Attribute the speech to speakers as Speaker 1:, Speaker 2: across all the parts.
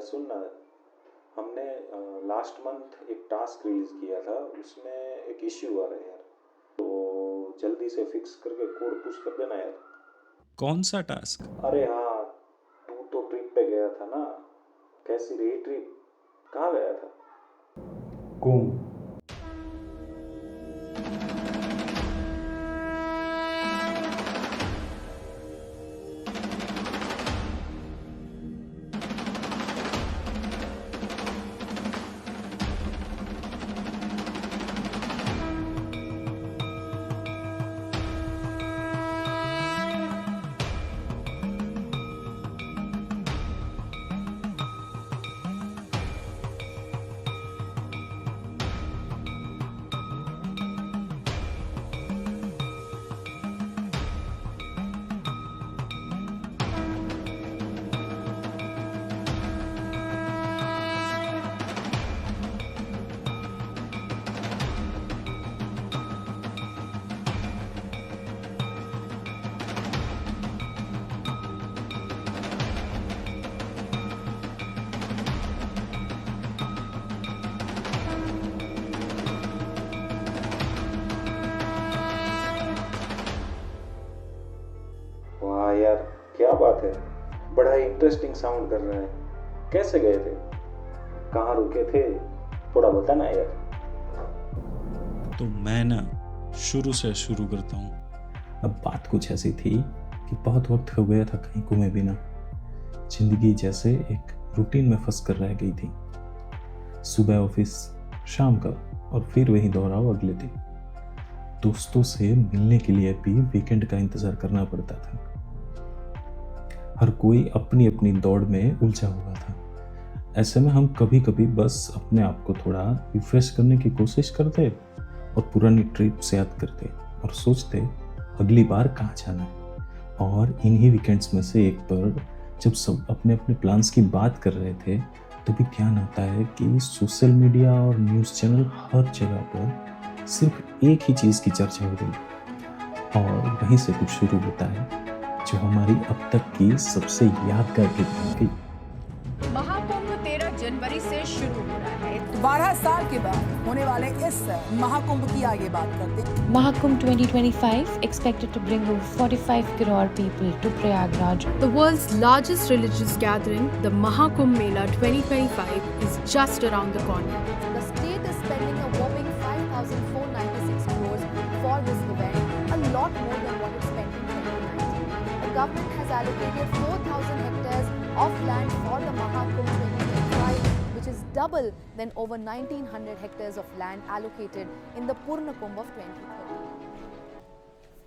Speaker 1: सुन ना, हमने last month एक टास्क रिलीज किया था, उसमें एक इश्यू आ रहा है यार, तो जल्दी से फिक्स करके कोड पुश कर देना यार।
Speaker 2: कौन सा टास्क?
Speaker 1: अरे हाँ, तू तो ट्रिप पे गया था ना, कैसी रही ट्रिप, कहाँ गया था?
Speaker 3: कुंभ।
Speaker 1: वाह यार, क्या बात है, बड़ा इंटरेस्टिंग साउंड कर रहा है। कैसे गए थे, कहाँ रुके थे, थोड़ा बताना यार।
Speaker 2: तो मैं ना शुरू से शुरू करता हूँ।
Speaker 3: अब बात कुछ ऐसी थी कि बहुत वक्त हो गया था कहीं घूमे बिना। जिंदगी जैसे एक रूटीन में फंस कर रह गई थी। सुबह ऑफिस, शाम का, और फिर वही दोहराव अगले दिन। दोस्तों से मिलने के लिए भी वीकेंड का इंतजार करना पड़ता था। हर कोई अपनी अपनी दौड़ में उलझा हुआ था। ऐसे में हम कभी कभी बस अपने आप को थोड़ा रिफ्रेश करने की कोशिश करते और पुरानी ट्रिप्स याद करते और सोचते अगली बार कहाँ जाना है। और इन्हीं वीकेंड्स में से एक पर जब सब अपने अपने प्लान्स की बात कर रहे थे, तो भी ध्यान आता है कि सोशल मीडिया और न्यूज़ चैनल हर जगह पर सिर्फ एक ही चीज़ की चर्चा हो रही। और वहीं से कुछ शुरू होता है जो हमारी अब तक की सबसे यादगार ट्रिप बन गई।
Speaker 4: महाकुंभ 13 जनवरी से शुरू हो रहा है।
Speaker 5: 12 साल के बाद होने वाले इस महाकुंभ की आगे बात करते हैं।
Speaker 6: Mahakumbh 2025 expected to bring over 45 crore people to Prayagraj.
Speaker 4: The world's largest religious gathering, the Mahakumbh Mela 2025, is just around the corner.
Speaker 7: The state is spending a whopping 5,496 crores for this event, a lot more than what it spent in 2019. The government has allocated 4,000 hectares of land for the Mahakumbh 2025, which is double than over 1,900 hectares of land allocated in the Purna Kumbh of 2030.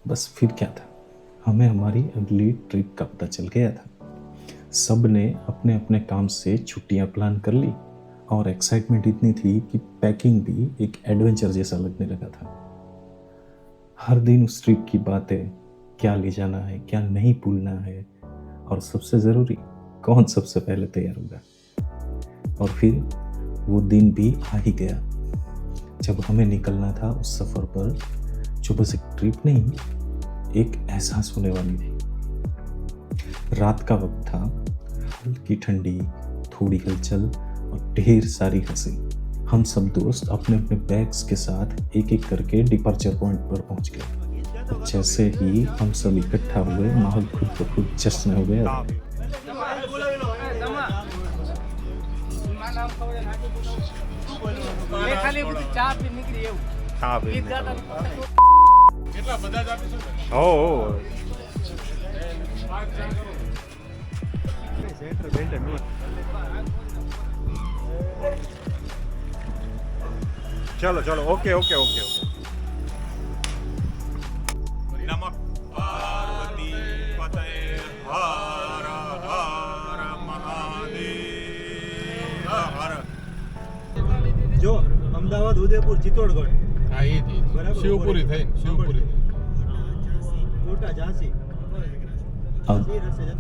Speaker 3: बस फिर क्या था, हमें हमारी अगली trip का पता चल गया था। सब ने अपने अपने काम से छुट्टियां प्लान कर ली और एक्साइटमेंट इतनी थी कि पैकिंग भी एक एडवेंचर जैसा लगने लगा था। हर दिन उस ट्रिप की बातें, क्या ले जाना है, क्या नहीं भूलना है, और सबसे ज़रूरी कौन सबसे पहले तैयार होगा। और फिर वो दिन भी आ ही गया जब हमें निकलना था उस सफ़र पर, जो बस एक ट्रिप नहीं, एक एहसास होने वाली थी। रात का वक्त था, हल्की ठंडी, थोड़ी हलचल और ढेर सारी हंसी। हम सब दोस्त अपने अपने बैग्स के साथ एक एक करके डिपार्चर पॉइंट पर पहुंच गए। जैसे ही हम सब इकट्ठा हुए, माहौल खुद ब खुद जश्न हो गया।
Speaker 8: चलो चलो, ओके ओके ओके ओके। नमः पार्वती पतये हर हर महादेव हर।
Speaker 9: જો અમદાવાદ ઉદયપુર ચિત્તોડગઢ
Speaker 10: હા એ જ
Speaker 9: બરાબર
Speaker 10: શિવપુરી થઈને શિવપુરી
Speaker 9: કોટા ઝાંસી
Speaker 3: अब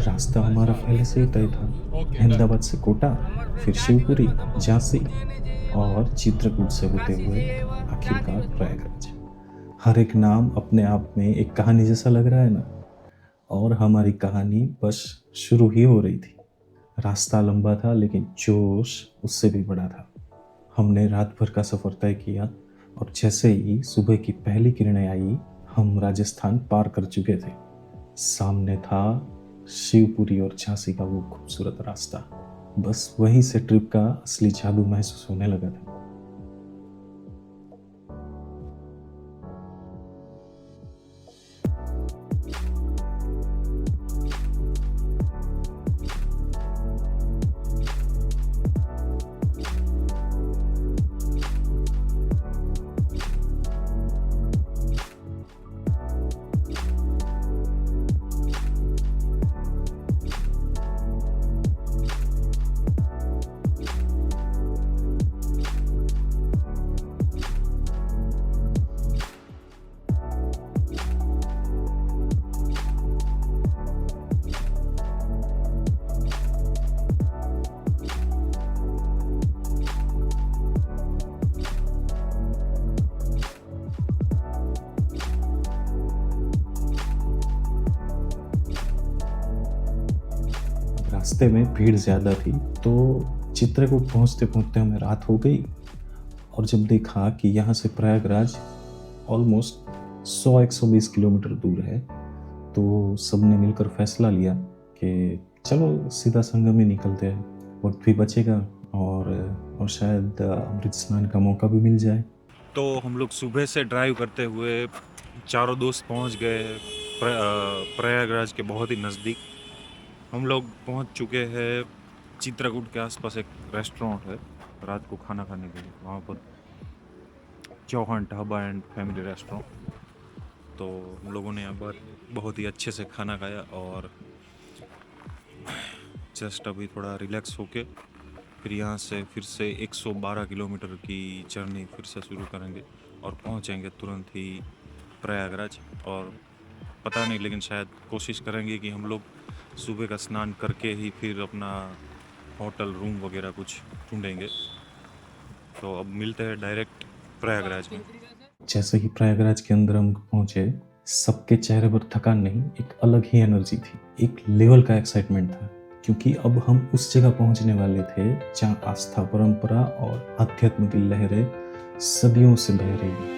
Speaker 3: रास्ता हमारा पहले से ही तय था। अहमदाबाद से कोटा, फिर शिवपुरी, झांसी और चित्रकूट से होते हुए आखिरकार प्रयागराज। हर एक नाम अपने आप में एक कहानी जैसा लग रहा है ना। और हमारी कहानी बस शुरू ही हो रही थी। रास्ता लंबा था लेकिन जोश उससे भी बड़ा था। हमने रात भर का सफ़र तय किया और जैसे ही सुबह की पहली किरणें आई हम राजस्थान पार कर चुके थे। सामने था शिवपुरी और झांसी का वो खूबसूरत रास्ता। बस वहीं से ट्रिप का असली जादू महसूस होने लगा था। रास्ते में भीड़ ज़्यादा थी तो चित्रकूट पहुँचते पहुँचते हमें रात हो गई। और जब देखा कि यहाँ से प्रयागराज ऑलमोस्ट 100-120 किलोमीटर दूर है तो सबने मिलकर फैसला लिया कि चलो सीधा संगम ही निकलते हैं, वक्त भी बचेगा और शायद अमृत स्नान का मौका भी मिल जाए।
Speaker 8: तो हम लोग सुबह से ड्राइव करते हुए चारों दोस्त पहुंच गए प्रयागराज के बहुत ही नज़दीक। हम लोग पहुंच चुके हैं चित्रकूट के आसपास एक रेस्टोरेंट है रात को खाना खाने के लिए, वहाँ पर Chauhan dhaba and family restaurant. तो हम लोगों ने यहाँ पर बहुत ही अच्छे से खाना खाया और जस्ट अभी थोड़ा रिलैक्स होके फिर यहाँ से फिर से 112 किलोमीटर की जर्नी फिर से शुरू करेंगे और पहुँचेंगे तुरंत ही प्रयागराज। और पता नहीं लेकिन शायद कोशिश करेंगे कि हम लोग सुबह का स्नान करके ही फिर अपना होटल रूम वगैरह कुछ ढूंढेंगे। तो अब मिलते हैं डायरेक्ट प्रयागराज में।
Speaker 3: जैसे ही प्रयागराज के अंदर हम पहुंचे सबके चेहरे पर थकान नहीं, एक अलग ही एनर्जी थी, एक लेवल का एक्साइटमेंट था, क्योंकि अब हम उस जगह पहुंचने वाले थे जहां आस्था, परंपरा और अध्यात्म की लहरें सदियों से बह रही हैं।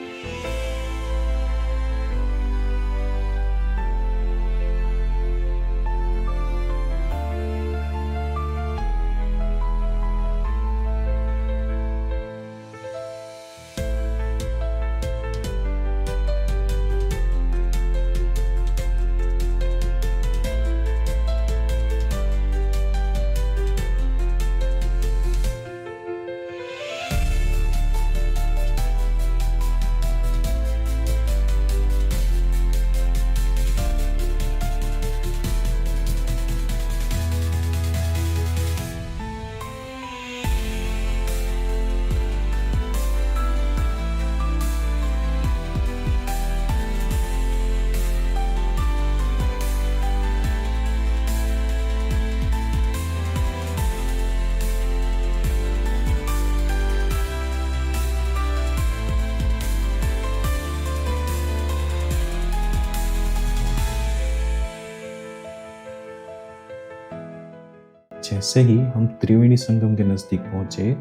Speaker 3: जैसे ही हम त्रिवेणी संगम के नजदीक पहुंचे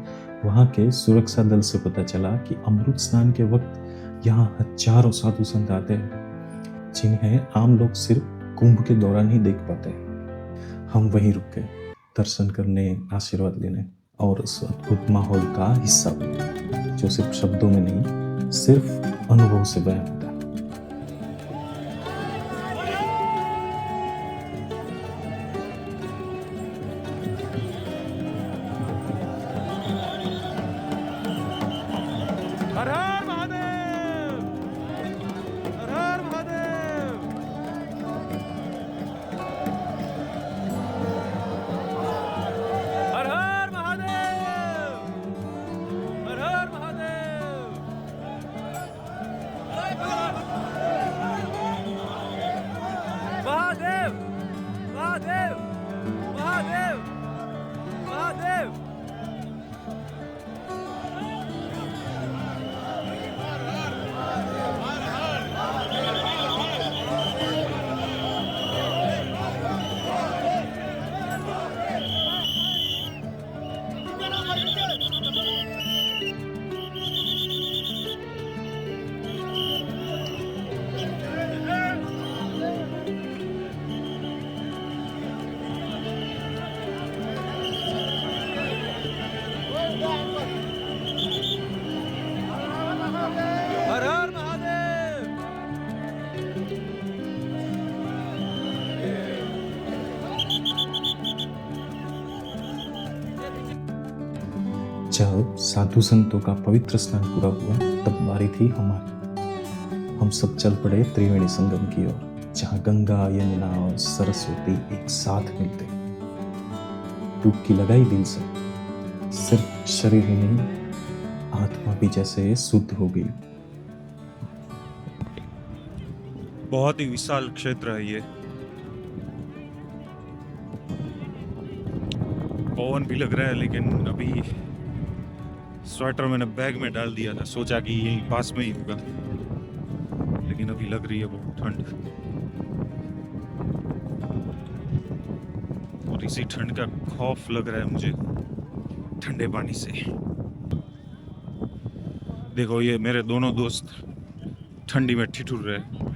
Speaker 3: वहां के सुरक्षा दल से पता चला कि अमृत स्नान के वक्त यहाँ हजारों साधु संत आते हैं जिन्हें आम लोग सिर्फ कुंभ के दौरान ही देख पाते हैं। हम वहीं रुक गए दर्शन करने, आशीर्वाद लेने और उस अद्भुत माहौल का हिस्सा बने जो सिर्फ शब्दों में नहीं सिर्फ अनुभव से बयां होता है।
Speaker 8: हर हर महादेव।
Speaker 3: जब साधु संतों का पवित्र स्नान पूरा हुआ तब बारी थी हमारी। हम सब चल पड़े त्रिवेणी संगम की ओर, जहाँ गंगा, यमुना और सरस्वती एक साथ मिलते। डुबकी लगाई दिल से, सिर्फ शरीर ही नहीं आत्मा भी जैसे शुद्ध हो गई।
Speaker 8: बहुत ही विशाल क्षेत्र है ये। पवन भी लग रहा है, लेकिन अभी स्वेटर मैंने बैग में डाल दिया था, सोचा कि यही पास में ही होगा, लेकिन अभी लग रही है बहुत ठंड। और इसी ठंड का खौफ लग रहा है मुझे ठंडे पानी से। देखो ये मेरे दोनों दोस्त ठंडी में ठिठुर रहे हैं।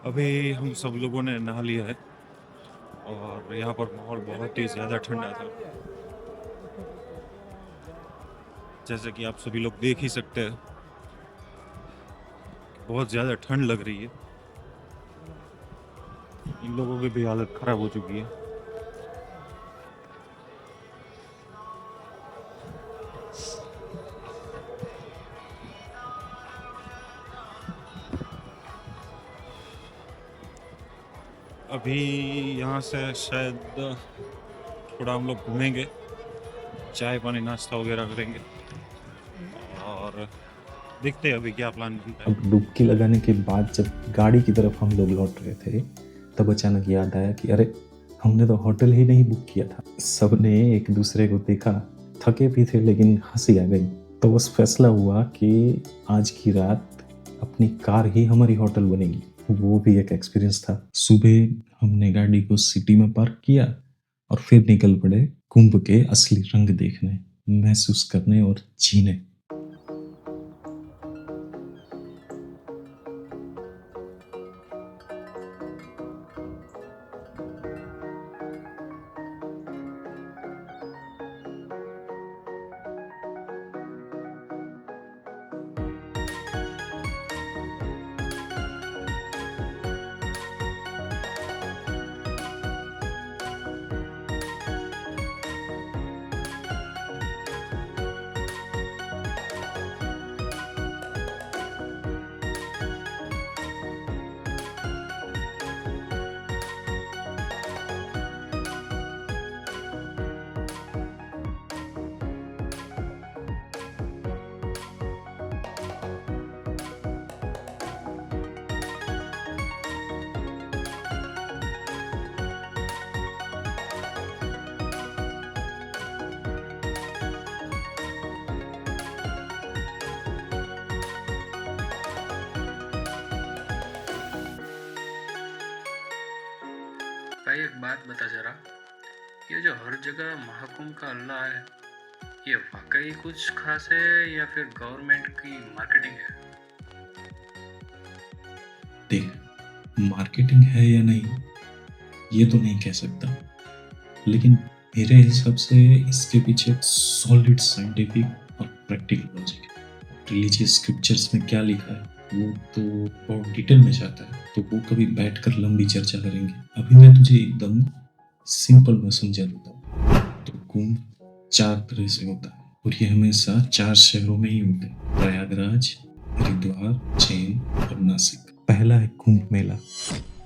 Speaker 8: अभी हम सब लोगों ने नहा लिया है और यहाँ पर माहौल बहुत ही ज़्यादा ठंडा था, जैसे कि आप सभी लोग देख ही सकते हैं। बहुत ज़्यादा ठंड लग रही है, इन लोगों की भी हालत खराब हो चुकी है। अभी यहाँ से शायद थोड़ा हम लोग घूमेंगे, चाय पानी नाश्ता वगैरह करेंगे और देखते हैं अभी क्या प्लान बनता है।
Speaker 3: अब डुबकी लगाने के बाद जब गाड़ी की तरफ हम लोग लौट रहे थे तब अचानक याद आया कि अरे हमने तो होटल ही नहीं बुक किया था। सबने एक दूसरे को देखा, थके भी थे लेकिन हंसी आ गई। तो बस फैसला हुआ कि आज की रात अपनी कार ही हमारी होटल बनेगी। वो भी एक एक्सपीरियंस था। सुबह हमने गाड़ी को सिटी में पार्क किया और फिर निकल पड़े कुंभ के असली रंग देखने, महसूस करने और जीने।
Speaker 10: भाई एक बात बता जरा, ये जो हर जगह महाकुंभ का हल्ला है, ये वाकई कुछ खास है या फिर गवर्नमेंट की मार्केटिंग है?
Speaker 3: देख, मार्केटिंग है या नहीं ये तो नहीं कह सकता, लेकिन मेरे हिसाब से इसके पीछे सॉलिड साइंटिफिक और प्रैक्टिकल लॉजिक है। रिलीजियस स्क्रिप्चर्स में क्या लिखा है वो तो बहुत डिटेल में जाता है, तो वो कभी बैठकर लंबी चर्चा करेंगे। अभी मैं तुझे एकदम सिंपल में समझा देता हूँ। तो कुंभ 4 तरह से होता है और ये हमेशा 4 शहरों में ही होते हैं, प्रयागराज, हरिद्वार, उज्जैन और नासिक। पहला है कुंभ मेला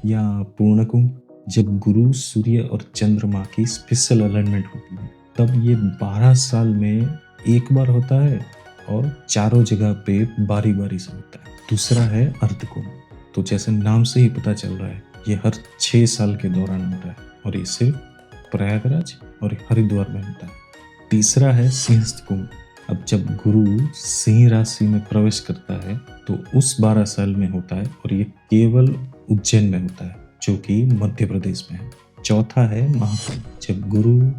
Speaker 3: या पूर्ण कुंभ, जब गुरु, सूर्य और चंद्रमा की स्पेशल अलाइनमेंट होती है। तब ये 12 साल में एक बार होता है और चारों जगह पे बारी बारी से होता है। दूसरा है अर्ध कुंभ, तो जैसे नाम से ही पता चल रहा है ये हर 6 साल के दौरान होता है और ये सिर्फ प्रयागराज और हरिद्वार में होता है। तीसरा है सिंहस्थ कुंभ, अब जब गुरु सिंह राशि में प्रवेश करता है तो उस 12 साल में होता है और ये केवल उज्जैन में होता है जो कि मध्य प्रदेश में है। चौथा है महाकुंभ, जब गुरु,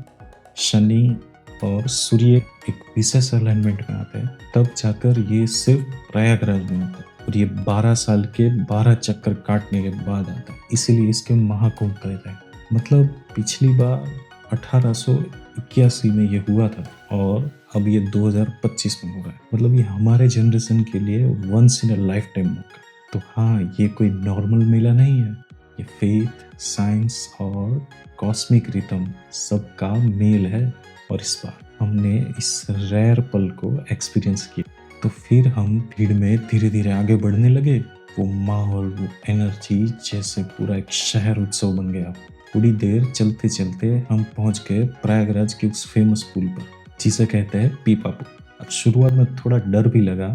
Speaker 3: शनि और सूर्य एक विशेष अलाइनमेंट में आते हैं तब जाकर ये सिर्फ प्रयागराज में होता है और ये 12 साल के 12 चक्कर काटने के बाद आता है, इसीलिए इसके महाकुंभ कहते हैं। मतलब पिछली बार 1881 में ये हुआ था और अब ये 2025 में हो रहा है। मतलब ये हमारे जनरेशन के लिए once in a lifetime मौका। तो हाँ, ये कोई नॉर्मल मेला नहीं है, ये फेथ, साइंस और कॉस्मिक रिदम सबका मेल है। और इस बार हमने इस रेयर पल को एक्सपीरियंस किया। तो फिर हम भीड़ में धीरे धीरे आगे बढ़ने लगे। वो माहौल, वो एनर्जी जैसे पूरा एक शहर उत्सव बन गया। थोड़ी देर चलते चलते हम पहुंच गए प्रयागराज के उस फेमस पुल पर, जिसे कहते हैं पीपा पुल। अब शुरुआत में थोड़ा डर भी लगा,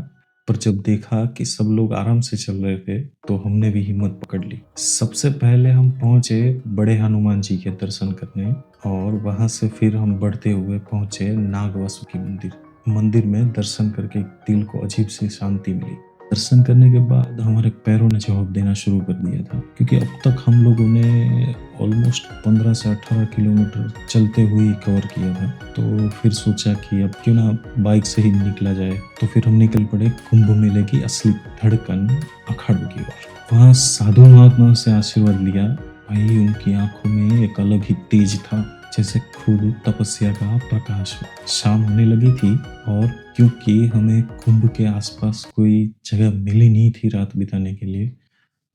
Speaker 3: पर जब देखा कि सब लोग आराम से चल रहे थे तो हमने भी हिम्मत पकड़ ली। सबसे पहले हम पहुंचे बड़े हनुमान जी के दर्शन करने, और वहां से फिर हम बढ़ते हुए पहुंचे नाग वासुकी मंदिर। मंदिर में दर्शन करके दिल को अजीब सी शांति मिली। दर्शन करने के बाद हमारे पैरों ने जवाब देना शुरू कर दिया था, क्योंकि अब तक हम लोगों ने ऑलमोस्ट 15 से 18 किलोमीटर चलते हुए ही कवर किया था। तो फिर सोचा कि अब क्यों ना बाइक से ही निकला जाए। तो फिर हम निकल पड़े कुंभ मेले की असली धड़कन अखाड़ों की ओर। वहाँ साधु महात्माओं से आशीर्वाद लिया। भाई, उनकी आंखों में एक अलग ही तेज था, जैसे खुद तपस्या का प्रकाश हो। शाम होने लगी थी, और क्योंकि हमें कुंभ के आसपास कोई जगह मिली नहीं थी रात बिताने के लिए,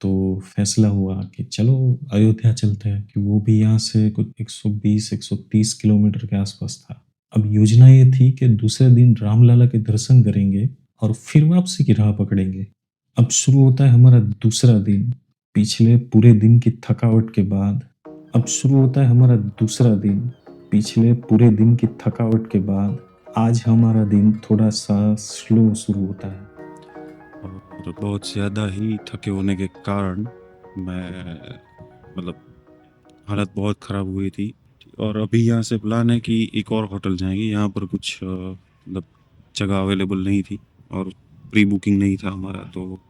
Speaker 3: तो फैसला हुआ कि चलो अयोध्या चलते हैं, कि वो भी यहाँ से कुछ 120-130 किलोमीटर के आसपास था। अब योजना ये थी कि दूसरे दिन रामलला के दर्शन करेंगे और फिर वापसी की राह पकड़ेंगे। अब शुरू होता है हमारा दूसरा दिन। पिछले पूरे दिन की थकावट के बाद आज हमारा दिन थोड़ा सा स्लो शुरू होता है।
Speaker 8: और बहुत ज़्यादा ही थके होने के कारण मैं हालत बहुत ख़राब हुई थी। और अभी यहाँ से प्लान है कि एक और होटल जाएंगे। यहाँ पर कुछ जगह अवेलेबल नहीं थी और प्री बुकिंग नहीं था हमारा, तो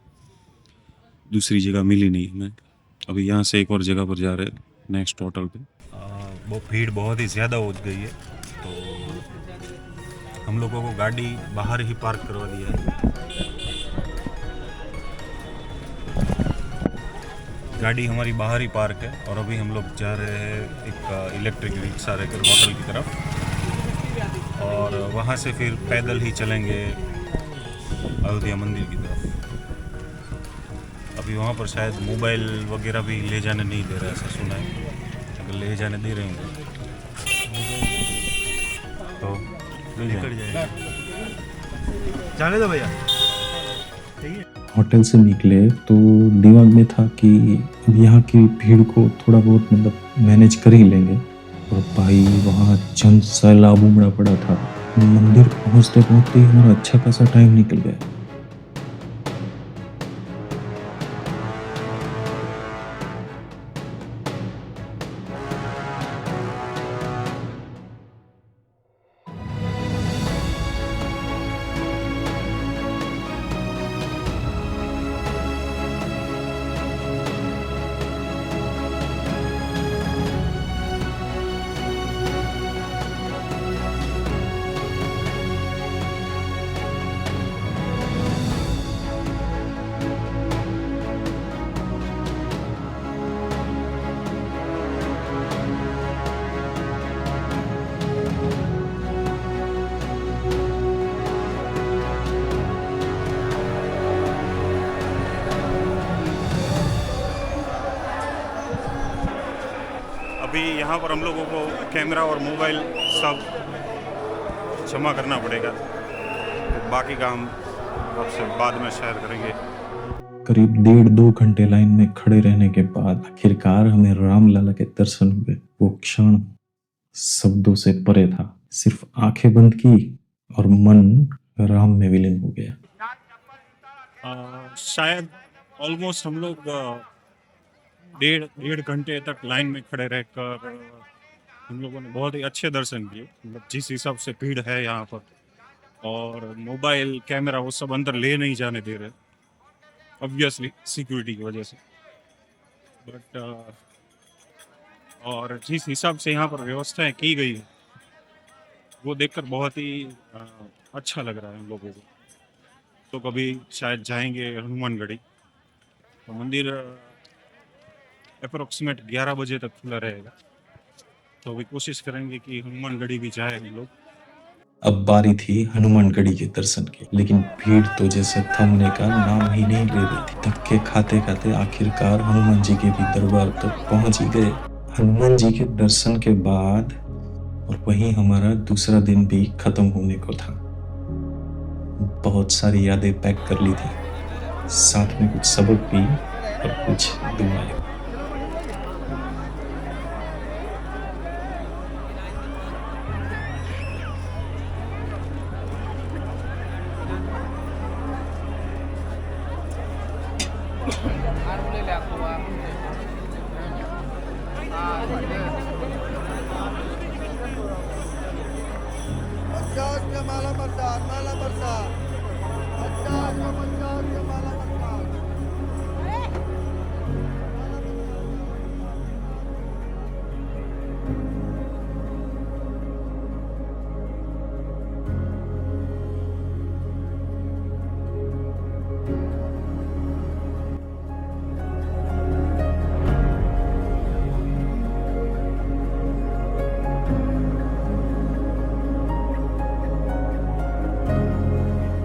Speaker 8: दूसरी जगह मिली नहीं हमें। अभी यहाँ से एक और जगह पर जा रहे हैं, नेक्स्ट होटल पे। वो भीड़ बहुत ही ज़्यादा हो गई है, तो हम लोगों को गाड़ी बाहर ही पार्क करवा दिया है। गाड़ी हमारी बाहर ही पार्क है, और अभी हम लोग जा रहे हैं एक इलेक्ट्रिक रिक्शा लेकर होटल की तरफ, और वहाँ से फिर पैदल ही चलेंगे अयोध्या मंदिर की तरफ। अभी वहाँ पर शायद मोबाइल वगैरह भी ले जाने नहीं दे रहा, ऐसा सुना है। अगर ले जाने दे रहे हैं तो निकल जाएगा।
Speaker 9: जाने दो भैया।
Speaker 3: होटल से निकले तो दिमाग में था कि अब यहाँ की भीड़ को थोड़ा बहुत मैनेज कर ही लेंगे। और भाई, वहाँ जन सैलाब उमड़ा पड़ा था। मंदिर पहुँचते पहुँचते ही हमारा अच्छा खासा टाइम निकल गया।
Speaker 8: अभी यहाँ पर हम लोगों को कैमरा और मोबाइल सब जमा करना पड़ेगा, तो बाकी काम आपसे बाद में शेयर करेंगे।
Speaker 3: करीब 1.5-2 घंटे लाइन में खड़े रहने के बाद आखिरकार हमें रामलला के दर्शन हुए। वो क्षण शब्दों से परे था। सिर्फ आंखें बंद की और मन राम में विलीन हो गया।
Speaker 8: शायद ऑलमोस्ट हम लोग 1.5 घंटे तक लाइन में खड़े रहकर हम लोगों ने बहुत ही अच्छे दर्शन किए। मतलब जिस हिसाब से भीड़ है यहाँ पर, और मोबाइल कैमरा वो सब अंदर ले नहीं जाने दे रहे, ऑब्वियसली सिक्योरिटी की वजह से। बट और जिस हिसाब से यहाँ पर व्यवस्थाएं की गई है वो देखकर बहुत ही अच्छा लग रहा है हम लोगों को। तो कभी शायद जाएंगे हनुमानगढ़ी। तो मंदिर अप्रोक्सीमेट 11 बजे तक खुला रहेगा, तो अभी कोशिश करेंगे कि हनुमानगढ़ी भी जाए हम लोग।
Speaker 3: अब बारी थी हनुमानगढ़ी के दर्शन की, लेकिन भीड़ तो जैसे थमने का नाम ही नहीं ले रही थी। धक्के खाते खाते आखिरकार हनुमान जी के भी दरबार तक पहुंच ही गए। हनुमान जी के दर्शन के बाद और वहीं हमारा दूसरा दिन भी खत्म होने को था। बहुत सारी यादें पैक कर ली थी, साथ में कुछ सबक भी और कुछ दुआएं।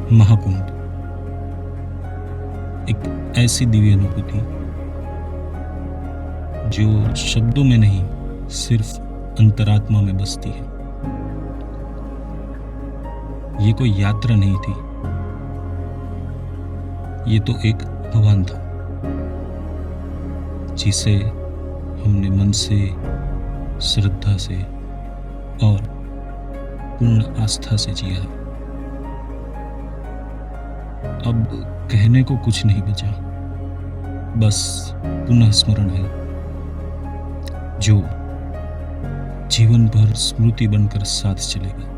Speaker 2: महाकुंभ एक ऐसी दिव्य अनुभूति जो शब्दों में नहीं सिर्फ अंतरात्मा में बसती है। ये कोई यात्रा नहीं थी, ये तो एक आह्वान था जिसे हमने मन से, श्रद्धा से और पूर्ण आस्था से जिया है। अब कहने को कुछ नहीं बचा, बस पुनः स्मरण है जो जीवन भर स्मृति बनकर साथ चलेगा।